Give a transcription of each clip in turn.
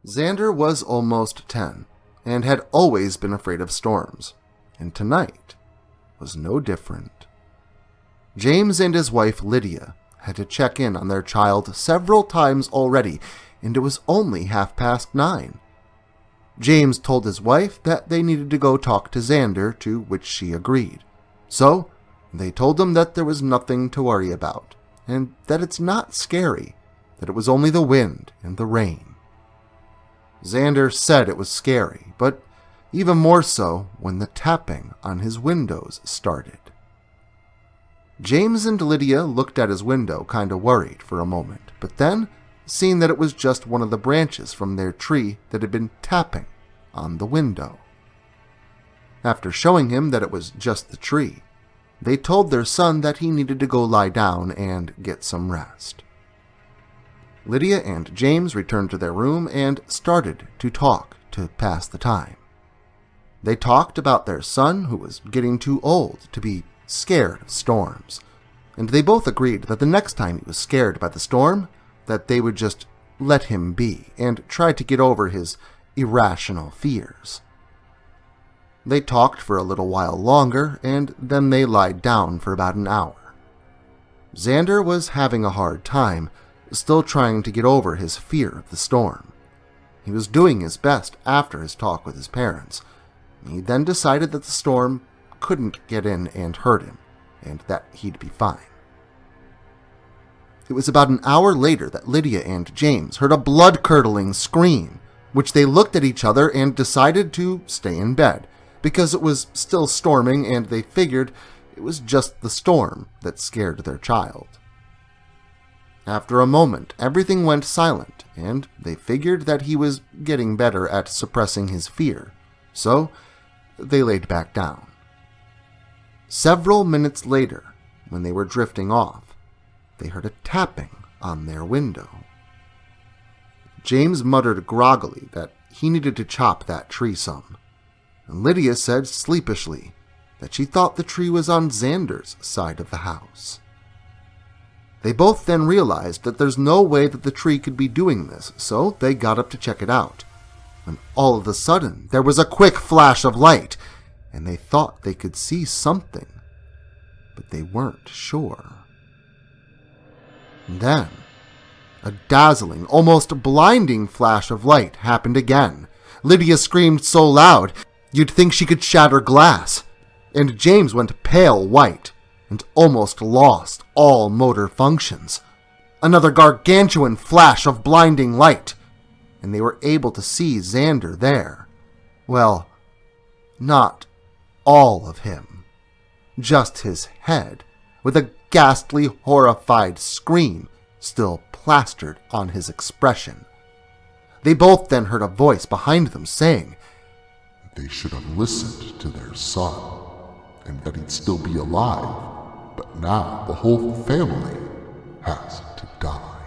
Xander was almost 10 and had always been afraid of storms, and tonight was no different. James and his wife Lydia had to check in on their child several times already, and it was only 9:30. James told his wife that they needed to go talk to Xander, to which she agreed. So, they told him that there was nothing to worry about, and that it's not scary, that it was only the wind and the rain. Xander said it was scary, but even more so when the tapping on his windows started. James and Lydia looked at his window kinda worried for a moment, but then, seeing that it was just one of the branches from their tree that had been tapping on the window. After showing him that it was just the tree, they told their son that he needed to go lie down and get some rest. Lydia and James returned to their room and started to talk to pass the time. They talked about their son, who was getting too old to be scared of storms, and they both agreed that the next time he was scared by the storm, that they would just let him be and try to get over his irrational fears. They talked for a little while longer, and then they lied down for about an hour. Xander was having a hard time, still trying to get over his fear of the storm. He was doing his best after his talk with his parents. He then decided that the storm couldn't get in and hurt him, and that he'd be fine. It was about an hour later that Lydia and James heard a blood-curdling scream, which they looked at each other and decided to stay in bed, because it was still storming and they figured it was just the storm that scared their child. After a moment, everything went silent, and they figured that he was getting better at suppressing his fear, so they laid back down. Several minutes later, when they were drifting off, they heard a tapping on their window. James muttered groggily that he needed to chop that tree some, and Lydia said sleepishly that she thought the tree was on Xander's side of the house. They both then realized that there's no way that the tree could be doing this, so they got up to check it out, when all of a sudden there was a quick flash of light, and they thought they could see something, but they weren't sure. Then, a dazzling, almost blinding flash of light happened again. Lydia screamed so loud, you'd think she could shatter glass, and James went pale white and almost lost all motor functions. Another gargantuan flash of blinding light, and they were able to see Xander there. Well, not all of him, just his head, with a ghastly, horrified scream still plastered on his expression. They both then heard a voice behind them saying, "They should have listened to their son, and that he'd still be alive, but now the whole family has to die."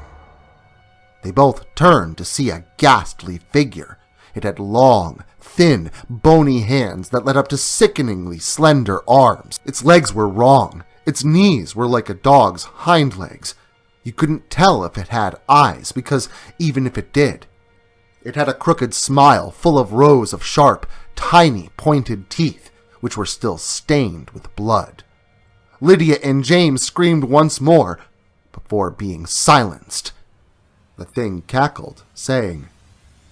They both turned to see a ghastly figure. It had long, thin, bony hands that led up to sickeningly slender arms. Its legs were wrong. Its knees were like a dog's hind legs. You couldn't tell if it had eyes, because even if it did, it had a crooked smile full of rows of sharp, tiny, pointed teeth, which were still stained with blood. Lydia and James screamed once more, before being silenced. The thing cackled, saying,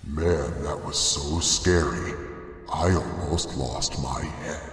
"Man, that was so scary. I almost lost my head."